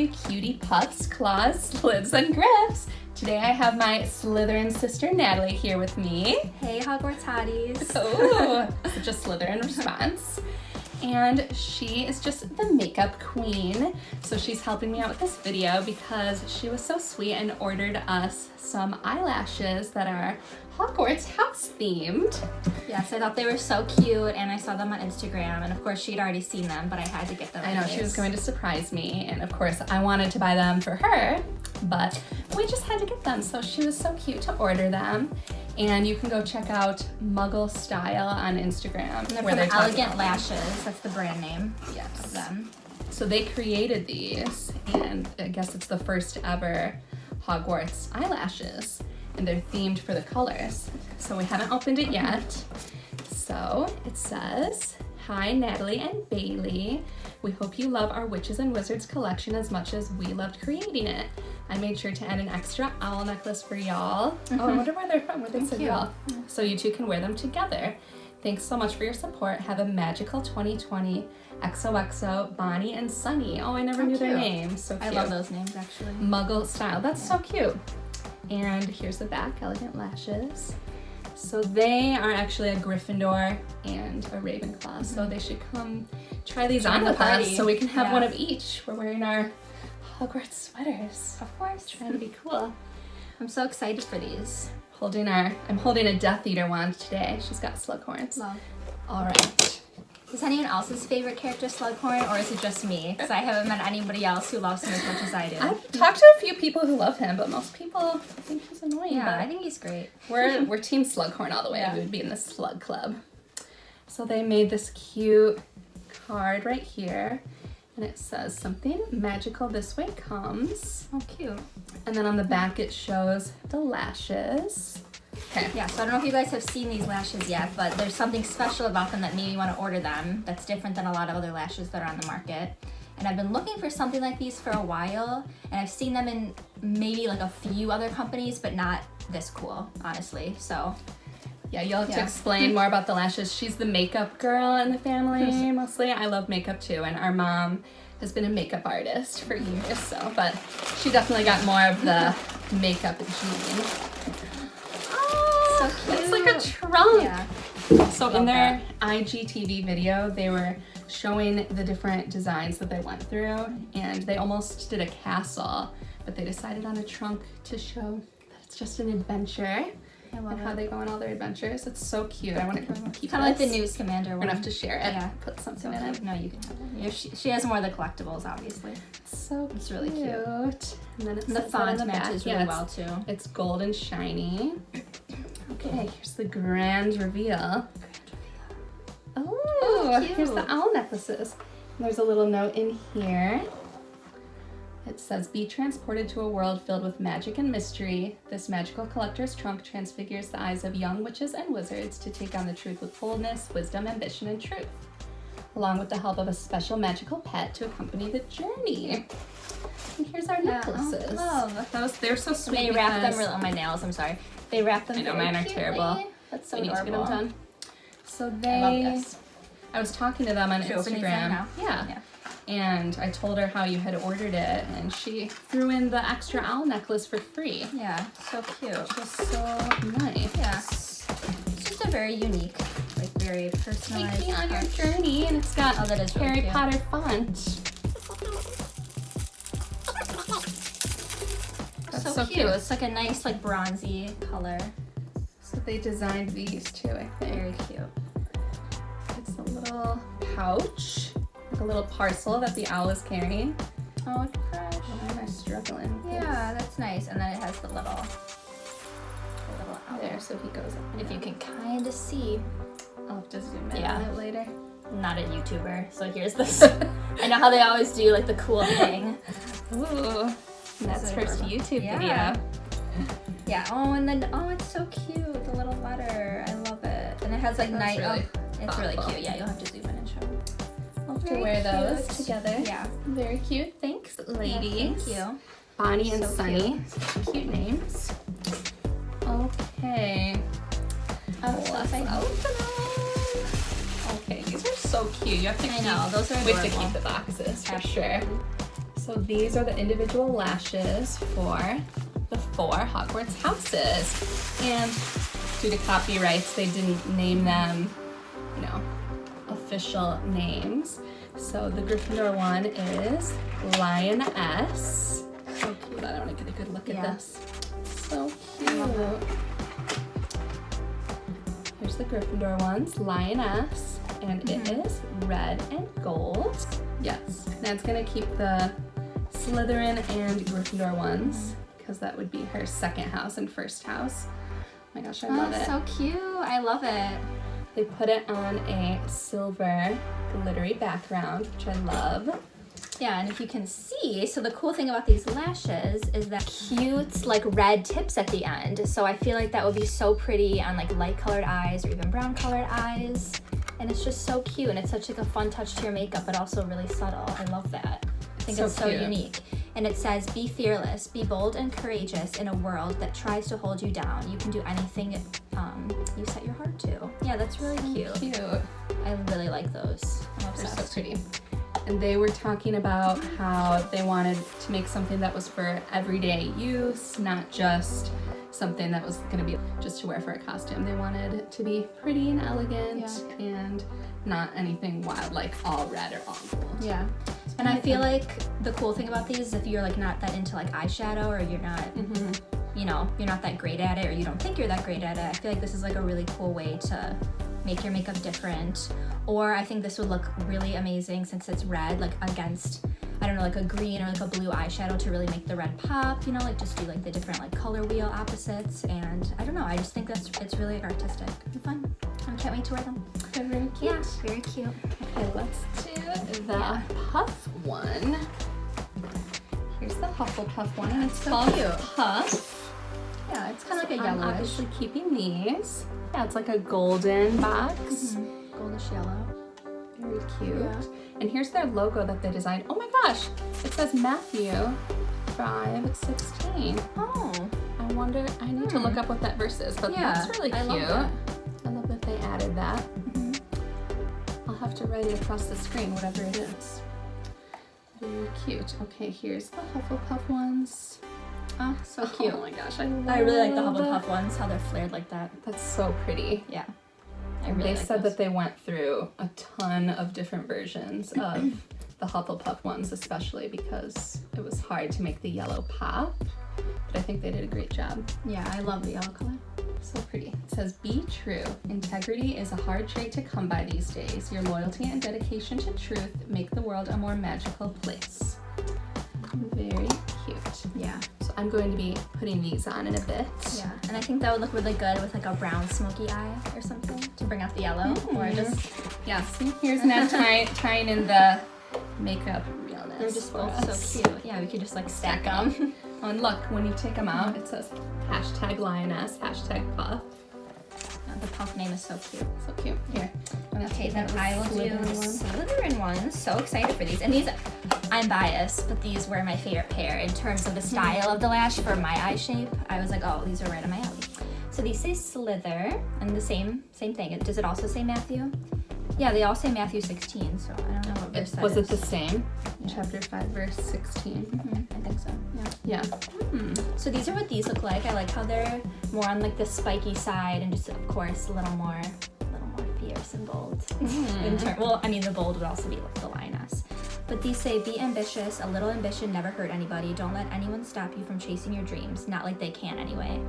you cutie puffs, claws, slits, and grips. Today I have my Slytherin sister Natalie here with me. Hey Hogwarts hotties. Oh, such a Slytherin response. And she is just the makeup queen. So she's helping me out with this video because she was so sweet and ordered us some eyelashes that are Hogwarts house themed. Yes, I thought they were so cute and I saw them on Instagram, and of course she'd already seen them, but I had to get them. I know, she was going to surprise me, and of course I wanted to buy them for her, but we just had to get them. So she was so cute to order them. And you can go check out Muggle Style on Instagram. And they're from Elegant Lashes, that's the brand name of them. So they created these, and I guess it's the first ever Hogwarts eyelashes, and they're themed for the colors. So we haven't opened it yet. So it says, "Hi Natalie and Bailey. We hope you love our Witches and Wizards collection as much as we loved creating it. I made sure to add an extra owl necklace for y'all." Oh, I wonder where they're from, where they said y'all. So you two can wear them together. Thanks so much for your support. Have a magical 2020. XOXO, Bonnie and Sunny. Oh, I never knew their names. So cute. I love those names actually. Muggle Style, that's so cute. And here's the back, Elegant Lashes. So they are actually a Gryffindor and a Ravenclaw. So they should come try these on with us so we can have one of each. We're wearing our Hogwarts sweaters. Of course. Trying to be cool. I'm so excited for these. I'm holding a Death Eater wand today. She's got Slughorns. Love. All right. Is anyone else's favorite character Slughorn, or is it just me? Because I haven't met anybody else who loves him as much as I do. I've talked to a few people who love him, but most people think he's annoying. Yeah, I think he's great. We're Team Slughorn all the way. We would be in the Slug Club. So they made this cute card right here, and it says something magical this way comes. Oh, cute. And then on the back it shows the lashes. Okay. Yeah, so I don't know if you guys have seen these lashes yet, but there's something special about them that made me want to order them that's different than a lot of other lashes that are on the market. And I've been looking for something like these for a while, and I've seen them in maybe like a few other companies, but not this cool, honestly. So yeah, you'll have to explain more about the lashes. She's the makeup girl in the family, mostly. I love makeup too, and our mom has been a makeup artist for years, so, but she definitely got more of the makeup gene. So cute. It's like a trunk. Yeah. So in their IGTV video, they were showing the different designs that they went through, and they almost did a castle, but they decided on a trunk to show that it's just an adventure. I love how they go on all their adventures. It's so cute. I want to keep kind of like the news commander one. We're gonna have to share it. Yeah. Put something in it. No, you can have it. She has more of the collectibles, obviously. It's really cute. And then the font matches really well too. It's gold and shiny. Okay, here's the grand reveal. Oh, here's the owl necklaces. And there's a little note in here. It says, "Be transported to a world filled with magic and mystery. This magical collector's trunk transfigures the eyes of young witches and wizards to take on the truth with boldness, wisdom, ambition, and truth, along with the help of a special magical pet to accompany the journey." And here's our necklaces. They're so sweet. They wrap them really on my nails. I'm sorry. They wrap them. I know, mine are terrible. That's so we need to get them done. So I love this. I was talking to them on Instagram. Now? Yeah. And I told her how you had ordered it, and she threw in the extra owl necklace for free. Yeah, so cute. Just so nice. Yeah. It's just a very unique, like very personalized. Taking on your journey, and it's got that is Harry really Potter font. That's so cute. It's like a nice, like bronzy color. So they designed these too, I think. Very cute. It's a little pouch. Like a little parcel that the owl is carrying. Oh, it's fresh. Why am I struggling? Yeah, that's nice. And then it has the little owl. There, so he goes up. If you can kind of see. I'll have to zoom in on it later. I'm not a YouTuber, so here's this. I know how they always do like the cool thing. Ooh, that's first YouTube video. Yeah. Oh, and then it's so cute. The little letter. I love it. And it has like night. It's really cute. Yeah, you'll have to zoom in and show them. I'll have to wear those together. Yeah. Very cute. Thanks, ladies. Yeah, thank you. Bonnie and Sunny. Cute names. Okay. Okay, these are so cute. You have to I know, those are we have adorable. to keep the boxes for sure. So these are the individual lashes for the 4 Hogwarts houses. And due to copyrights, they didn't name them, you know, official names. So the Gryffindor one is Lioness. So cute. I want to get a good look at this. So cute. Here's the Gryffindor ones, Lioness, and it is red and gold. Yes, Nad's gonna keep the Slytherin and Gryffindor ones because that would be her second house and first house. Oh my gosh, I love it. So cute. I love it. They put it on a silver glittery background, which I love. Yeah, and if you can see, so the cool thing about these lashes is that cute like red tips at the end. So I feel like that would be so pretty on like light colored eyes or even brown colored eyes. And it's just so cute, and it's such like a fun touch to your makeup, but also really subtle. I love that. I think it's so unique. And it says, be fearless, be bold and courageous in a world that tries to hold you down. You can do anything you set your heart to. Yeah, that's really cute. I really like those. They're so pretty. And they were talking about how they wanted to make something that was for everyday use, not just something that was going to be just to wear for a costume. They wanted it to be pretty and elegant and not anything wild, like all red or all gold. Yeah. And I feel like the cool thing about these is if you're like not that into like eyeshadow, or you're not, you know, you're not that great at it, or you don't think you're that great at it, I feel like this is like a really cool way to make your makeup different. Or I think this would look really amazing since it's red, like against, I don't know, like a green or like a blue eyeshadow to really make the red pop, you know, like just do like the different like color wheel opposites. And I don't know, I just think it's really artistic and fun. I can't wait to wear them. They're very cute. Yeah, very cute. Okay, let's do the Puff one. Here's the Hufflepuff one, and it's called Puff. Yeah, it's kind of like a I'm yellowish. obviously keeping these. Yeah, it's like a golden box. Goldish yellow. Very cute. Yeah. And here's their logo that they designed. Oh my gosh, it says Matthew 5:16. Oh. I wonder, I need to look up what that verse is, but that's really cute. I love that. I love that they added that. I'll have to write it across the screen, whatever it is. Very cute. Okay, here's the Hufflepuff ones. Oh, so cute. Oh my gosh, I love I really like the Hufflepuff ones, how they're flared like that. That's so pretty. Yeah. They said that they went through a ton of different versions of the Hufflepuff ones, especially because it was hard to make the yellow pop. But I think they did a great job. Yeah, I love the yellow color. So pretty. It says, be true. Integrity is a hard trait to come by these days. Your loyalty and dedication to truth make the world a more magical place. Very cute. Yeah. So I'm going to be putting these on in a bit. Yeah, and I think that would look really good with like a brown smoky eye or something to bring out the yellow. Or just, yeah, see, here's Nat tying in the makeup realness. they're just for both us. so cute. Yeah, we could just like stack them. Oh, and look, when you take them out, it says hashtag lioness, hashtag puff. The puff name is so cute. So cute. Here. Okay, then I will do Slytherin one. Slytherin ones. So excited for these. And these, I'm biased, but these were my favorite pair in terms of the style of the lash for my eye shape. I was like, oh, these are right on my alley. So these say Slither, and the same thing. Does it also say Matthew? Yeah, they all say Matthew 16, so I don't know what verse that Was is. it the same? Chapter 5, verse 16. I think so, yeah. Yeah. So these are what these look like. I like how they're more on like the spiky side and just, of course, a little more fierce and bold. Well, I mean, the bold would also be like the lioness. But these say, be ambitious. A little ambition never hurt anybody. Don't let anyone stop you from chasing your dreams. Not like they can anyway.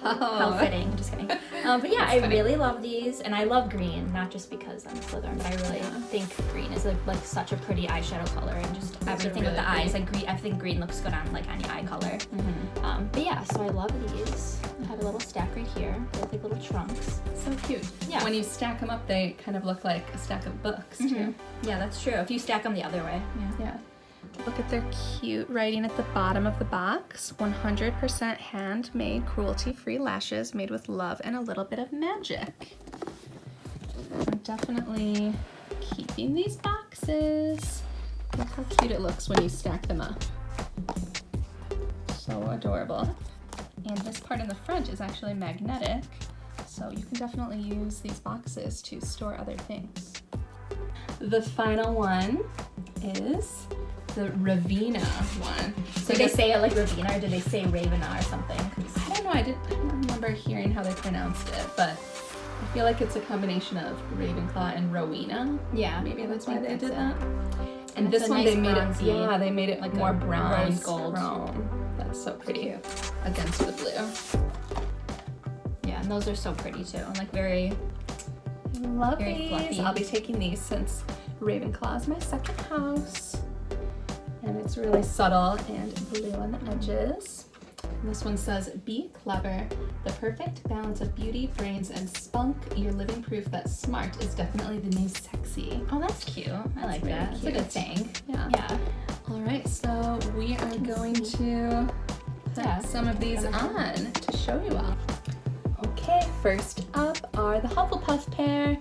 Oh. How fitting. Just kidding. But yeah, I really love these. And I love green, not just because I'm a Slytherin, but I really think green is like such a pretty eyeshadow color, and just everything with the eyes. Like green, I think green looks good on like any eye color. But yeah, so I love these. I have a little stack right here. They're like little trunks. So cute. Yeah. When you stack them up, they kind of look like a stack of books, too. Yeah, that's true. If you stack them the other way. Yeah. Look at their cute writing at the bottom of the box. 100% handmade, cruelty-free lashes made with love and a little bit of magic. I'm definitely keeping these boxes. Look how cute it looks when you stack them up. So adorable. And this part in the front is actually magnetic, so you can definitely use these boxes to store other things. The final one is the Raveena one. So Did they say it like Ravena, or did they say Ravena or something? I don't know. I don't remember hearing how they pronounced it, but I feel like it's a combination of Ravenclaw and Rowena. Yeah, Maybe that's why they did it. that. And It's this a one nice they made bronzy, it. Yeah, they made it like more a bronze rose gold. chrome. That's so pretty Cute. against the blue. Yeah, and those are so pretty too. And like very, I love very these. fluffy. I'll be taking these since Ravenclaw is my second house. And it's really subtle and blue on the edges. And this one says, be clever. The perfect balance of beauty, brains, and spunk. You're living proof that smart is definitely the new sexy. oh, that's cute. I like very that. It's a cute. good thing. Yeah. Yeah. All right, so we are going to put Yeah. some of these on to show you all. Okay, first up are the Hufflepuff pair.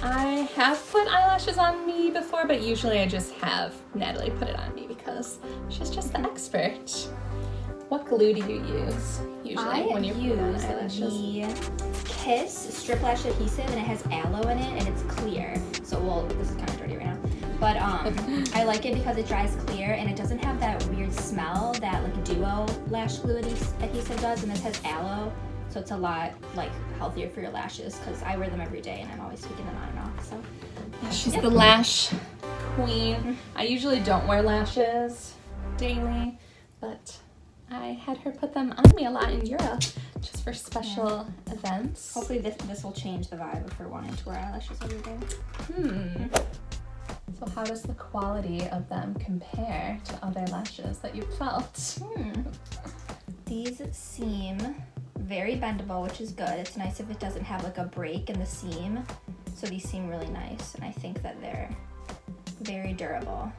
I have put eyelashes on me before, but usually I just have Natalie put it on me because she's just the expert. What glue do you use usually when you're putting on use eyelashes? the Kiss Strip Lash Adhesive, and it has aloe in it, and it's clear. So, well, this is kind of dirty right now. But I like it because it dries clear, and it doesn't have that weird smell that like Duo Lash Glue adhesive does, and this has aloe. So it's a lot like healthier for your lashes because I wear them every day and I'm always taking them on and off. So Yeah, she's the lash queen. I usually don't wear lashes daily, but I had her put them on me a lot in Europe just for special events. hopefully this will change the vibe of her wanting to wear eyelashes every day. So how does the quality of them compare to other lashes that you've felt? These seem very bendable, which is good. It's nice if it doesn't have like a break in the seam. So these seem really nice, and I think that they're very durable.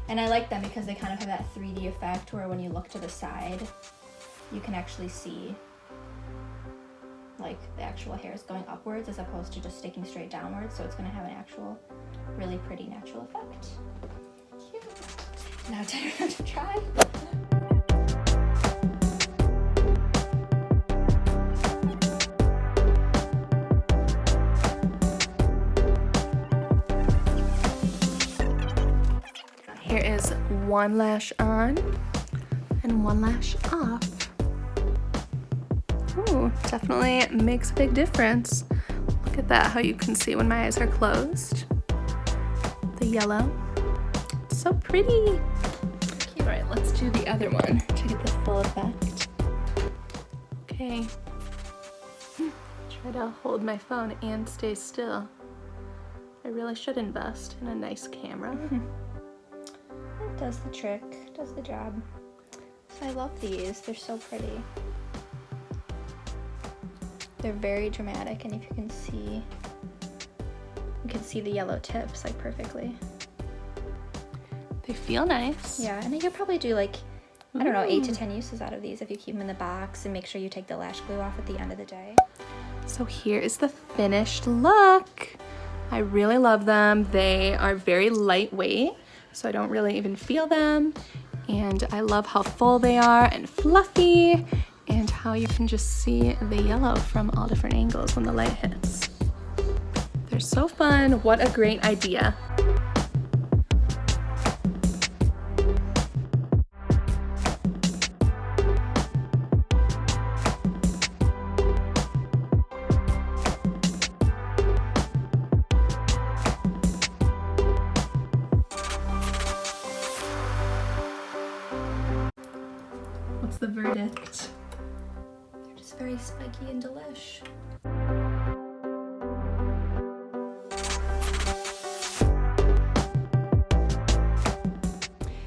And I like them because they kind of have that 3D effect where when you look to the side, you can actually see like the actual hairs going upwards as opposed to just sticking straight downwards. So it's gonna have an actual really pretty natural effect. Cute. Now time for them to try. Here is one lash on and one lash off. Ooh, definitely makes a big difference. Look at that, how you can see when my eyes are closed. The yellow. It's so pretty. All right, let's do the other one to get the full effect. Okay. Try to hold my phone and stay still. I really should invest in a nice camera. It does the trick, does the job. So I love these, they're so pretty. They're very dramatic, and if you can see the yellow tips like perfectly. They feel nice. Yeah, and you could probably do like, I don't know, 8 to 10 uses out of these if you keep them in the box and make sure you take the lash glue off at the end of the day. So here is the finished look. I really love them. They are very lightweight, so I don't really even feel them. And I love how full they are and fluffy, and how you can just see the yellow from all different angles when the light hits. They're so fun. What a great idea. What's the verdict? They're just very spiky and delish.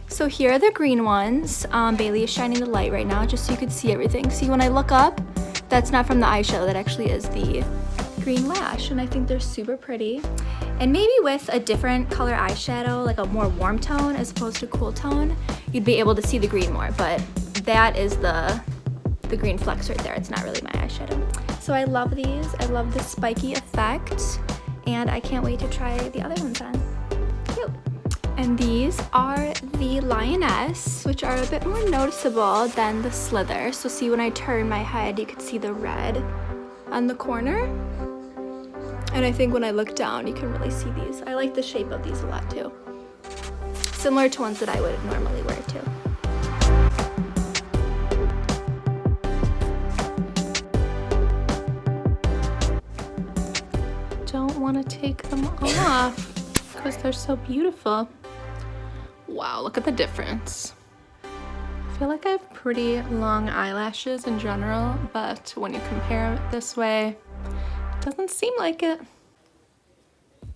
So here are the green ones. Bailey is shining the light right now just so you could see everything. See, when I look up, that's not from the eyeshadow, that actually is the green lash, and I think they're super pretty. And maybe with a different color eyeshadow, like a more warm tone as opposed to cool tone, you'd be able to see the green more, but that is the green flecks right there. It's not really my eyeshadow. So I love these. I love the spiky effect, and I can't wait to try the other ones on. Cute. And these are the Lioness, which are a bit more noticeable than the Slither. So see, when I turn my head, you could see the red on the corner. And I think when I look down, you can really see these. I like the shape of these a lot too. similar to ones that I would normally wear too. Don't want to take them off because they're so beautiful. Wow, look at the difference. I feel like I have pretty long eyelashes in general, but when you compare it this way, it doesn't seem like it.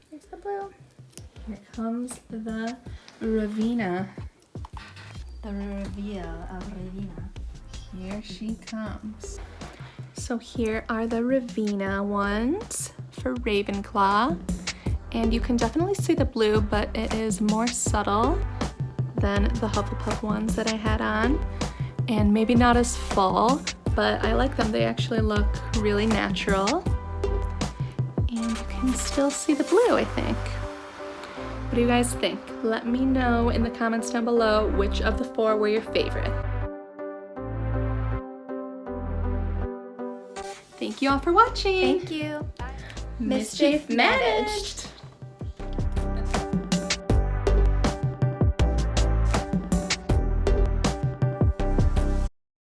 Here's the blue. Here comes the Raveena. The reveal of Raveena. Here she comes. So here are the Raveena ones for Ravenclaw. And you can definitely see the blue, but it is more subtle than the Hufflepuff ones that I had on. And maybe not as full, but I like them. They actually look really natural. And you can still see the blue, I think. What do you guys think? Let me know in the comments down below which of the 4 were your favorite. Thank you all for watching. Thank you. Mischief managed!